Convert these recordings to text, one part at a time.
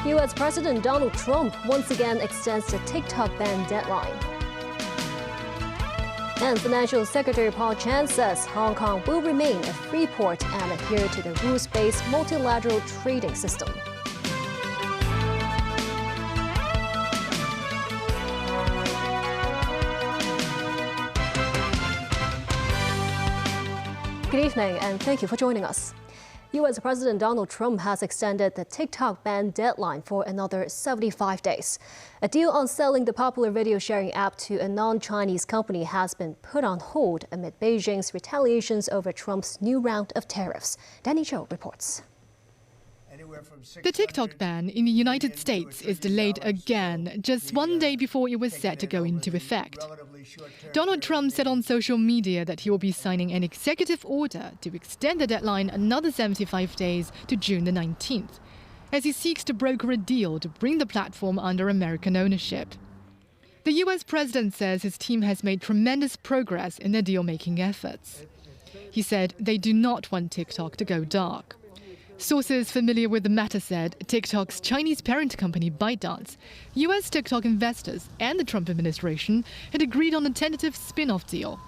US President Donald Trump once again extends the TikTok ban deadline. And Financial Secretary Paul Chan says Hong Kong will remain a free port and adhere to the rules-based multilateral trading system. Good evening, and thank you for joining us. US President Donald Trump has extended the TikTok ban deadline for another 75 days. A deal on selling the popular video sharing app to a non-Chinese company has been put on hold amid Beijing's retaliations over Trump's new round of tariffs. Danny Zhou reports. The TikTok ban in the United States is delayed again, just one day before it was set to go into effect. Donald Trump said on social media that he will be signing an executive order to extend the deadline another 75 days to June the 19th, as he seeks to broker a deal to bring the platform under American ownership. The US president says his team has made tremendous progress in their deal-making efforts. He said they do not want TikTok to go dark. Sources familiar with the matter said TikTok's Chinese parent company ByteDance, US TikTok investors and the Trump administration had agreed on a tentative spin-off deal.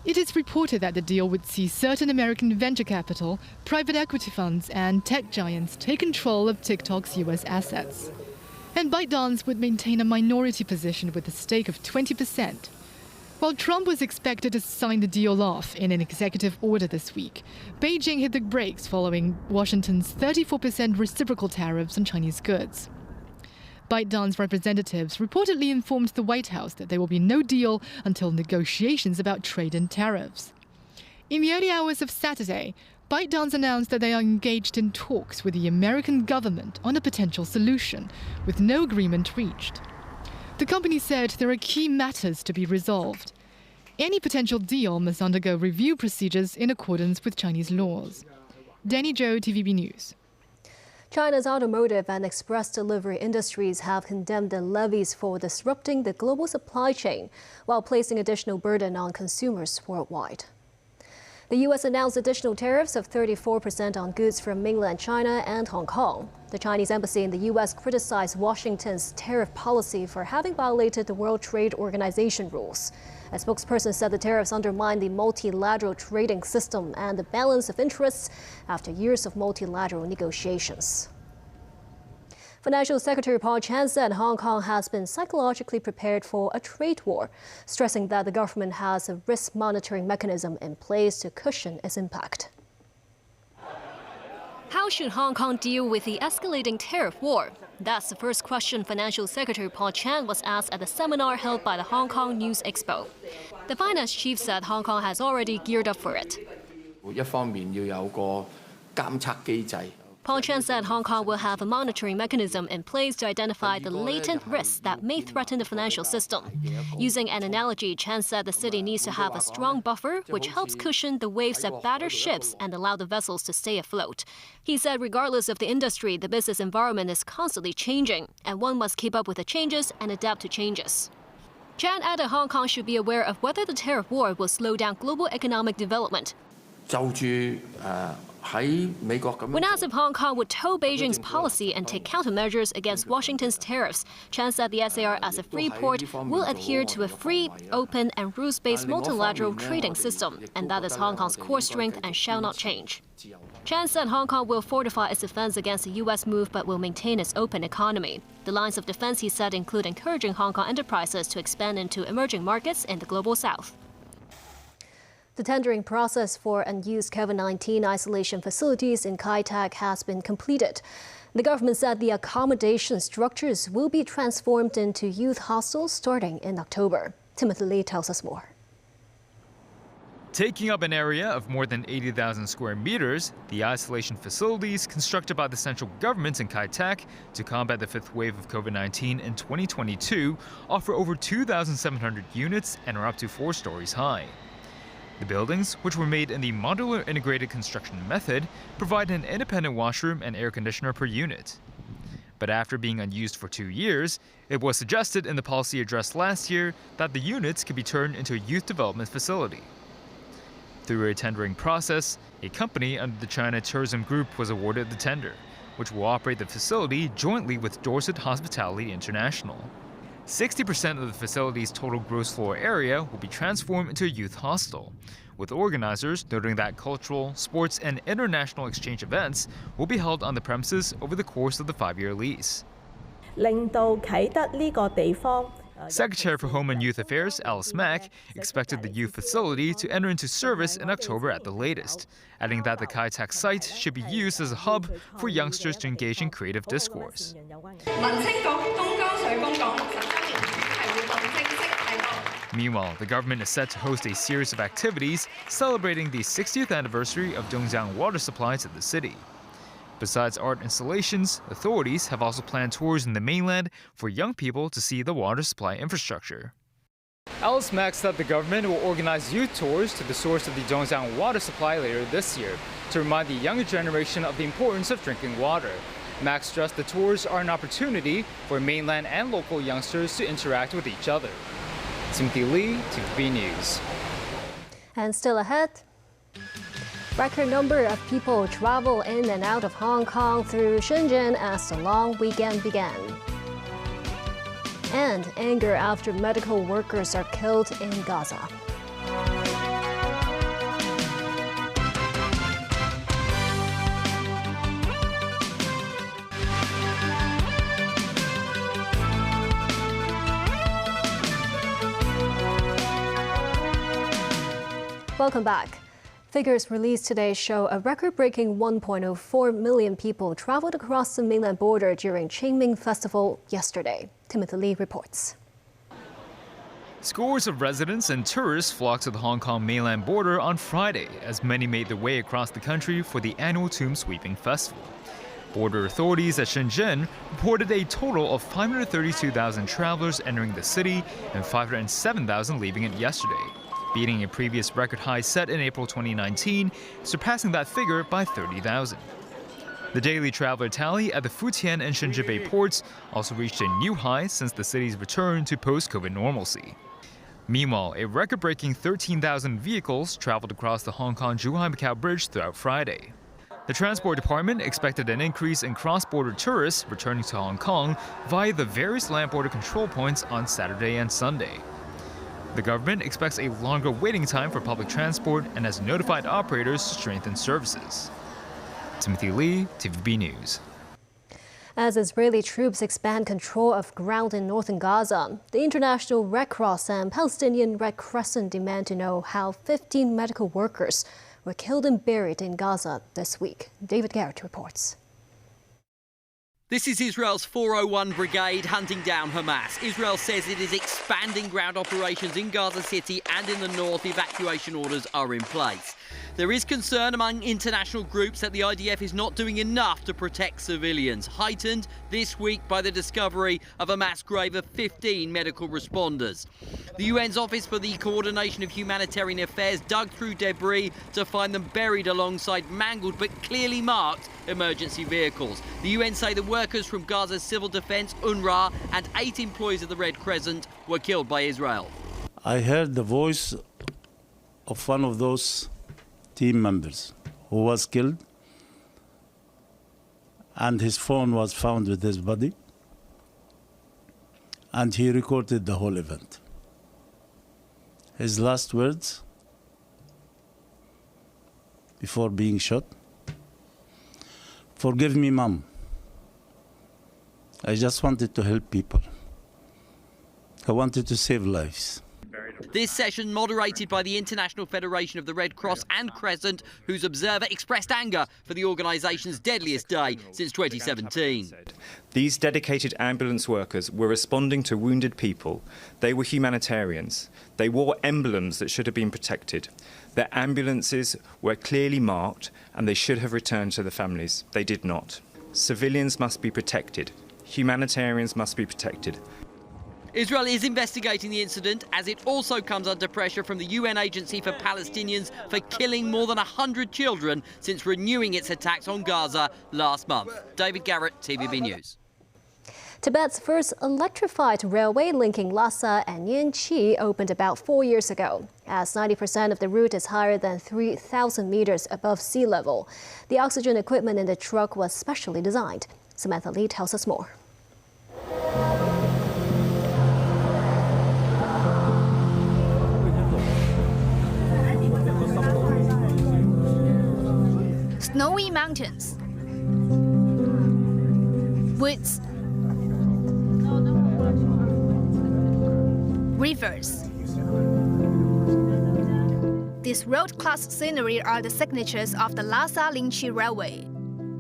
It is reported that the deal would see certain American venture capital, private equity funds and tech giants take control of TikTok's US assets. And ByteDance would maintain a minority position with a stake of 20%. While Trump was expected to sign the deal off in an executive order this week, Beijing hit the brakes following Washington's 34% reciprocal tariffs on Chinese goods. ByteDance representatives reportedly informed the White House that there will be no deal until negotiations about trade and tariffs. In the early hours of Saturday, ByteDance announced that they are engaged in talks with the American government on a potential solution, with no agreement reached. The company said there are key matters to be resolved. Any potential deal must undergo review procedures in accordance with Chinese laws. Danny Zhou, TVB News. China's automotive and express delivery industries have condemned the levies for disrupting the global supply chain while placing additional burden on consumers worldwide. The U.S. announced additional tariffs of 34% on goods from mainland China and Hong Kong. The Chinese embassy in the U.S. criticized Washington's tariff policy for having violated the World Trade Organization rules. A spokesperson said the tariffs undermine the multilateral trading system and the balance of interests after years of multilateral negotiations. Financial Secretary Paul Chan said Hong Kong has been psychologically prepared for a trade war, stressing that the government has a risk monitoring mechanism in place to cushion its impact. How should Hong Kong deal with the escalating tariff war? That's the first question Financial Secretary Paul Chan was asked at the seminar held by the Hong Kong News Expo. The finance chief said Hong Kong has already geared up for it. Paul Chan said Hong Kong will have a monitoring mechanism in place to identify the latent risks that may threaten the financial system. Using an analogy, Chan said the city needs to have a strong buffer, which helps cushion the waves that batter ships and allow the vessels to stay afloat. He said regardless of the industry, the business environment is constantly changing, and one must keep up with the changes and adapt to changes. Chan added Hong Kong should be aware of whether the tariff war will slow down global economic development. When asked if Hong Kong would toe Beijing's policy and take countermeasures against Washington's tariffs, Chan said the SAR as a free port will adhere to a free, open and rules-based multilateral trading system, and that is Hong Kong's core strength and shall not change. Chan said Hong Kong will fortify its defense against the U.S. move but will maintain its open economy. The lines of defense, he said, include encouraging Hong Kong enterprises to expand into emerging markets in the global south. The tendering process for unused COVID-19 isolation facilities in Kai Tak has been completed. The government said the accommodation structures will be transformed into youth hostels starting in October. Timothy Lee tells us more. Taking up an area of more than 80,000 square meters, the isolation facilities constructed by the central government in Kai Tak to combat the fifth wave of COVID-19 in 2022 offer over 2,700 units and are up to 4 stories high. The buildings, which were made in the modular integrated construction method, provide an independent washroom and air conditioner per unit. But after being unused for 2 years, it was suggested in the policy address last year that the units could be turned into a youth development facility. Through a tendering process, a company under the China Tourism Group was awarded the tender, which will operate the facility jointly with Dorset Hospitality International. 60% of the facility's total gross floor area will be transformed into a youth hostel, with organizers noting that cultural, sports, and international exchange events will be held on the premises over the course of the 5-year lease. Secretary for Home and Youth Affairs Alice Mack expected the youth facility to enter into service in October at the latest, adding that the Kai Tak site should be used as a hub for youngsters to engage in creative discourse. Meanwhile, the government is set to host a series of activities celebrating the 60th anniversary of Dongjiang water supply to the city. Besides art installations, authorities have also planned tours in the mainland for young people to see the water supply infrastructure. Alice Mack said the government will organize youth tours to the source of the Dongjiang water supply later this year to remind the younger generation of the importance of drinking water. Mack stressed the tours are an opportunity for mainland and local youngsters to interact with each other. Timothy Lee, TVB News. And still ahead, record number of people travel in and out of Hong Kong through Shenzhen as the long weekend began. And anger after medical workers are killed in Gaza. Welcome back. Figures released today show a record-breaking 1.04 million people traveled across the mainland border during Qingming Festival yesterday. Timothy Lee reports. Scores of residents and tourists flocked to the Hong Kong mainland border on Friday as many made their way across the country for the annual Tomb Sweeping Festival. Border authorities at Shenzhen reported a total of 532,000 travelers entering the city and 507,000 leaving it yesterday, beating a previous record high set in April 2019, surpassing that figure by 30,000. The daily traveler tally at the Futian and Shenzhen Bay ports also reached a new high since the city's return to post-COVID normalcy. Meanwhile, a record-breaking 13,000 vehicles traveled across the Hong Kong-Zhuhai-Macau Bridge throughout Friday. The Transport Department expected an increase in cross-border tourists returning to Hong Kong via the various land border control points on Saturday and Sunday. The government expects a longer waiting time for public transport and has notified operators to strengthen services. Timothy Lee, TVB News. As Israeli troops expand control of ground in northern Gaza, the International Red Cross and Palestinian Red Crescent demand to know how 15 medical workers were killed and buried in Gaza this week. David Garrett reports. This is Israel's 401 Brigade hunting down Hamas. Israel says it is expanding ground operations in Gaza City and in the north. Evacuation orders are in place. There is concern among international groups that the IDF is not doing enough to protect civilians, heightened this week by the discovery of a mass grave of 15 medical responders. The UN's Office for the Coordination of Humanitarian Affairs dug through debris to find them buried alongside mangled but clearly marked emergency vehicles. The UN say the workers from Gaza's Civil Defense, UNRWA, and 8 employees of the Red Crescent were killed by Israel. I heard the voice of one of those team members who was killed, and his phone was found with his body, and he recorded the whole event. His last words before being shot: "Forgive me, Mom. I just wanted to help people. I wanted to save lives." This session moderated by the International Federation of the Red Cross and Crescent, whose observer expressed anger for the organisation's deadliest day since 2017. These dedicated ambulance workers were responding to wounded people. They were humanitarians. They wore emblems that should have been protected. Their ambulances were clearly marked and they should have returned to the families. They did not. Civilians must be protected. Humanitarians must be protected. Israel is investigating the incident as it also comes under pressure from the UN Agency for Palestinians for killing more than 100 children since renewing its attacks on Gaza last month. David Garrett, TVB News. Tibet's first electrified railway linking Lhasa and Yanqi opened about 4 years ago. As 90% of the route is higher than 3,000 meters above sea level. The oxygen equipment in the truck was specially designed. Samantha Lee tells us more. Snowy mountains, woods, rivers. These road-class scenery are the signatures of the Lhasa-Linqi Railway.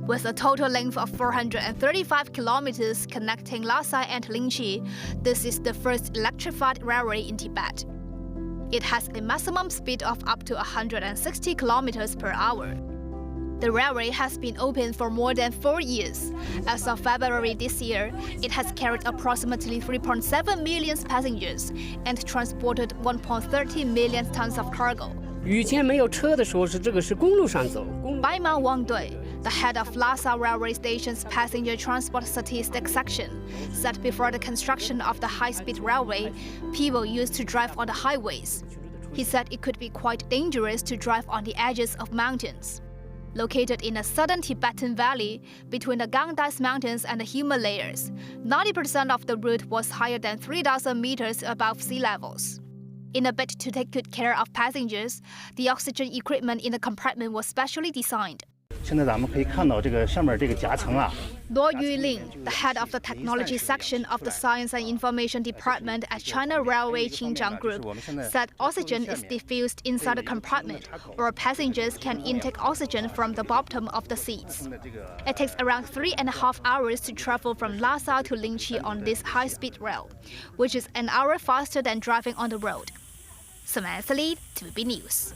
With a total length of 435 kilometers connecting Lhasa and Linqi, this is the first electrified railway in Tibet. It has a maximum speed of up to 160 kilometers per hour. The railway has been open for more than 4 years. As of February this year, it has carried approximately 3.7 million passengers and transported 1.30 million tons of cargo. 以前没有车的时候是这个是公路上走。 Baima Wangdui, the head of Lhasa Railway Station's passenger transport statistics section, said before the construction of the high-speed railway, people used to drive on the highways. He said it could be quite dangerous to drive on the edges of mountains. Located in a southern Tibetan valley between the Gangdas Mountains and the Himalayas, 90% of the route was higher than 3,000 meters above sea levels. In a bid to take good care of passengers, the oxygen equipment in the compartment was specially designed. 现在咱们可以看到这个上面这个夹层啊。 Luo Yuling, the head of the technology section of the Science and Information Department at China Railway Xinjiang Group, said oxygen is diffused inside the compartment, or passengers can intake oxygen from the bottom of the seats. It takes around 3.5 hours to travel from Lhasa to Linqi on this high-speed rail, which is an hour faster than driving on the road. Samantha Lee, TVB News.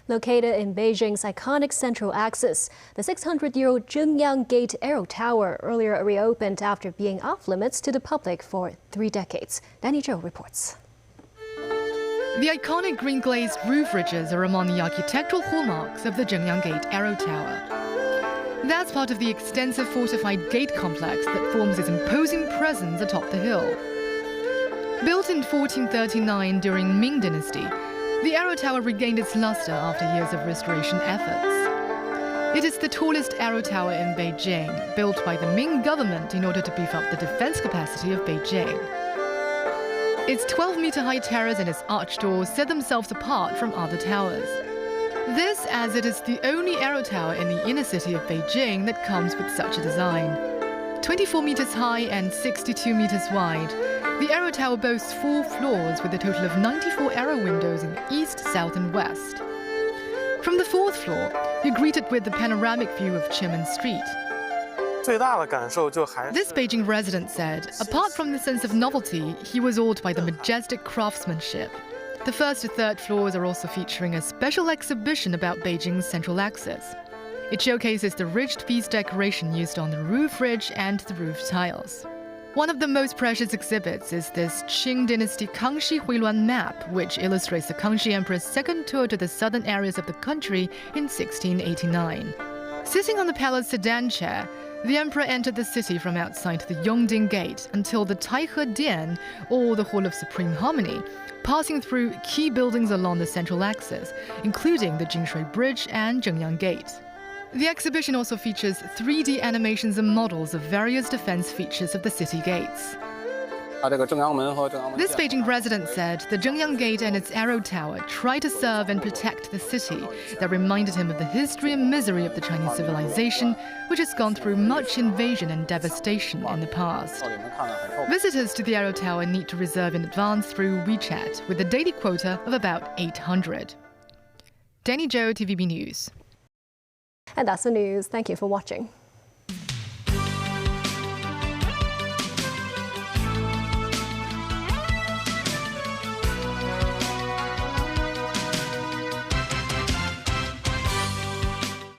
Located in Beijing's iconic central axis, the 600-year-old Zhengyang Gate Aero Tower earlier reopened after being off-limits to the public for 3 decades. Danny Zhou reports. The iconic green glazed roof ridges are among the architectural hallmarks of the Zhengyang Gate Aero Tower. That's part of the extensive fortified gate complex that forms its imposing presence atop the hill. Built in 1439 during Ming Dynasty, the Aero Tower regained its luster after years of restoration efforts. It is the tallest Aero Tower in Beijing, built by the Ming government in order to beef up the defense capacity of Beijing. Its 12-meter-high terrace and its arched doors set themselves apart from other towers. This, as it is the only Aero Tower in the inner city of Beijing that comes with such a design. 24 meters high and 62 meters wide, the Aero Tower boasts 4 floors with a total of 94 aero windows in east, south and west. From the 4th floor, you're greeted with the panoramic view of Qimen Street. This Beijing resident said, apart from the sense of novelty, he was awed by the majestic craftsmanship. The 1st to 3rd floors are also featuring a special exhibition about Beijing's central axis. It showcases the rich piece decoration used on the roof ridge and the roof tiles. One of the most precious exhibits is this Qing Dynasty Kangxi Huiluan map, which illustrates the Kangxi Emperor's second tour to the southern areas of the country in 1689. Sitting on the palace sedan chair, the emperor entered the city from outside the Yongding Gate until the Taihe Dian, or the Hall of Supreme Harmony, passing through key buildings along the central axis, including the Jingshui Bridge and Zhengyang Gate. The exhibition also features 3D animations and models of various defense features of the city gates. This Beijing resident said the Zhengyang Gate and its Aero Tower try to serve and protect the city that reminded him of the history and misery of the Chinese civilization, which has gone through much invasion and devastation in the past. Visitors to the Aero Tower need to reserve in advance through WeChat, with a daily quota of about 800. Danny Zhou, TVB News. And that's the news. Thank you for watching.